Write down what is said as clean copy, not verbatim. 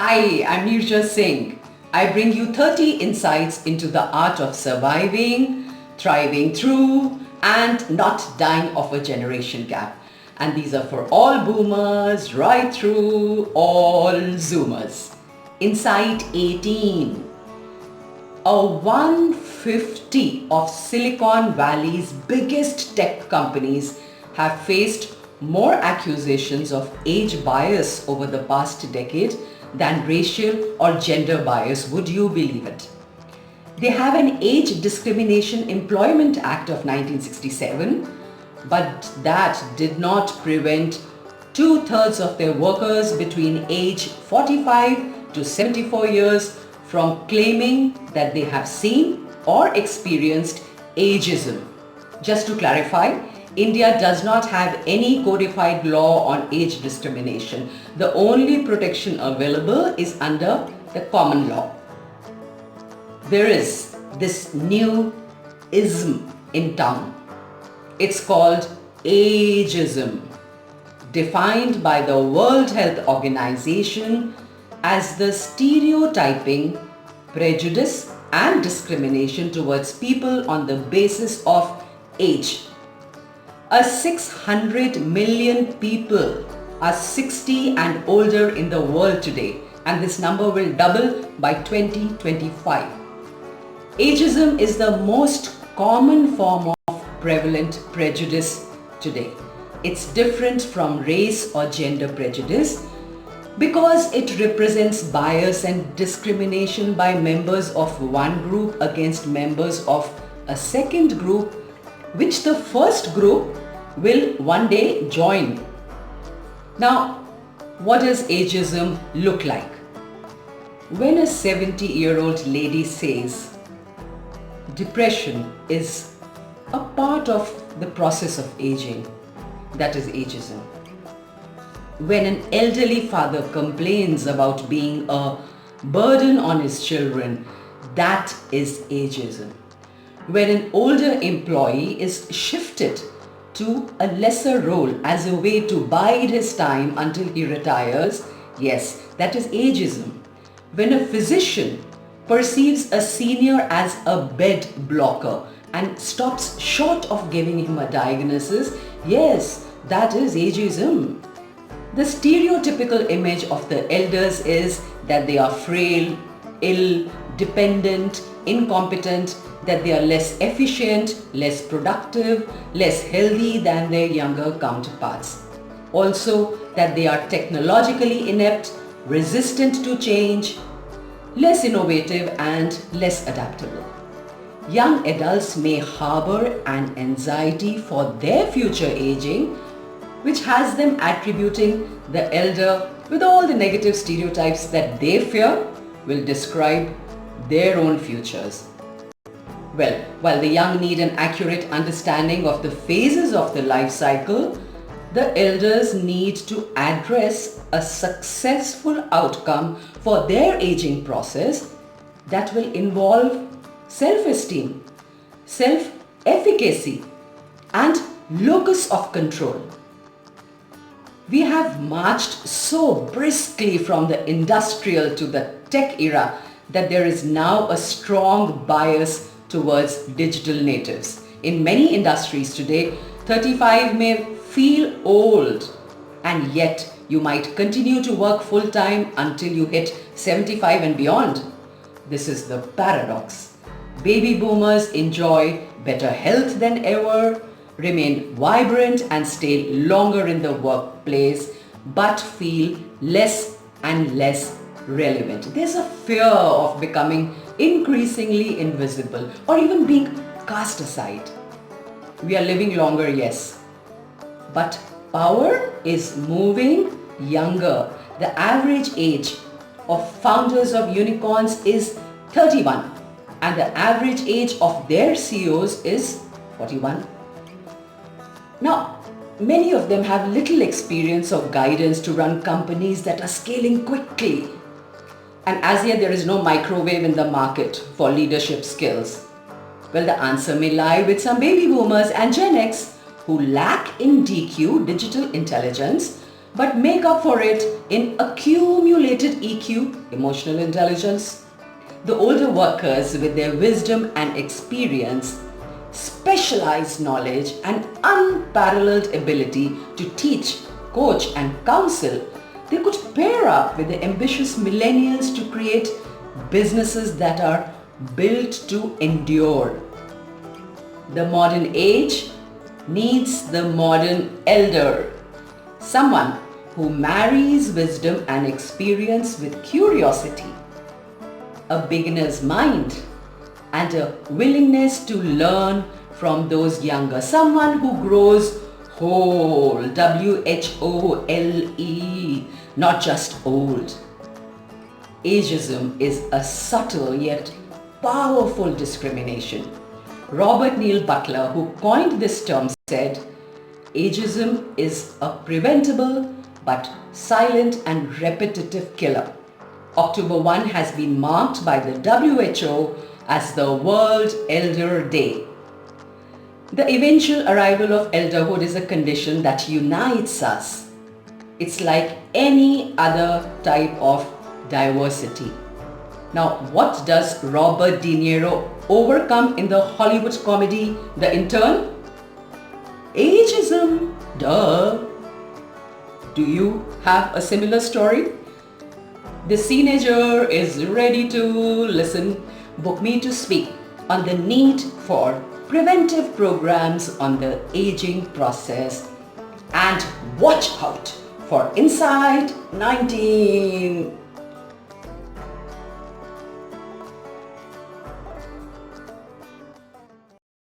Hi, I'm Nirja Singh. I bring you 30 insights into the art of surviving, thriving through, and not dying of a generation gap. And these are for all boomers, right through all zoomers. Insight 18. A 150 of Silicon Valley's biggest tech companies have faced more accusations of age bias over the past decade than racial or gender bias. Would you believe it? They have an Age Discrimination Employment Act of 1967, but that did not prevent two-thirds of their workers between age 45 to 74 years from claiming that they have seen or experienced ageism. Just to clarify, India does not have any codified law on age discrimination. The only protection available is under the common law. There is this new ism in town. It's called ageism, defined by the World Health Organization as the stereotyping, prejudice and discrimination towards people on the basis of age. 600 million people are 60 and older in the world today, and this number will double by 2025. Ageism is the most common form of prevalent prejudice today. It's different from race or gender prejudice because it represents bias and discrimination by members of one group against members of a second group, which the first group will one day join. Now, what does ageism look like? When a 70-year-old lady says depression is a part of the process of aging, that is ageism. When an elderly father complains about being a burden on his children, that is ageism. When an older employee is shifted to a lesser role as a way to bide his time until he retires, yes, that is ageism. When a physician perceives a senior as a bed blocker and stops short of giving him a diagnosis, yes, that is ageism. The stereotypical image of the elders is that they are frail, ill, dependent, incompetent, that they are less efficient, less productive, less healthy than their younger counterparts. Also, that they are technologically inept, resistant to change, less innovative and less adaptable. Young adults may harbor an anxiety for their future aging, which has them attributing the elder with all the negative stereotypes that they fear will describe their own futures. Well, while the young need an accurate understanding of the phases of the life cycle, the elders need to address a successful outcome for their aging process that will involve self-esteem, self-efficacy, and locus of control. We have marched so briskly from the industrial to the tech era that there is now a strong bias towards digital natives. In many industries today, 35 may feel old, and yet you might continue to work full-time until you hit 75 and beyond. This is the paradox. Baby boomers enjoy better health than ever, remain vibrant and stay longer in the workplace, but feel less and less relevant. There's a fear of becoming increasingly invisible or even being cast aside. We are living longer, yes, but power is moving younger. The average age of founders of unicorns is 31 and the average age of their CEOs is 41. Now, many of them have little experience or guidance to run companies that are scaling quickly. And as yet there is no microwave in the market for leadership skills. Well, the answer may lie with some baby boomers and Gen X who lack in DQ, digital intelligence, but make up for it in accumulated EQ, emotional intelligence. The older workers, with their wisdom and experience, specialized knowledge and unparalleled ability to teach, coach and counsel, they could pair up with the ambitious millennials to create businesses that are built to endure. The modern age needs the modern elder, someone who marries wisdom and experience with curiosity, a beginner's mind, and a willingness to learn from those younger, someone who grows whole, WHOLE, not just old. Ageism is a subtle yet powerful discrimination. Robert Neil Butler, who coined this term, said, "Ageism is a preventable but silent and repetitive killer." October 1 has been marked by the WHO as the World Elder Day. The eventual arrival of elderhood is a condition that unites us. It's like any other type of diversity. Now, what does Robert De Niro overcome in the Hollywood comedy The Intern? Ageism, duh. Do you have a similar story? This teenager is ready to listen. Book me to speak on the need for preventive programs on the aging process, and watch out for Inside 19.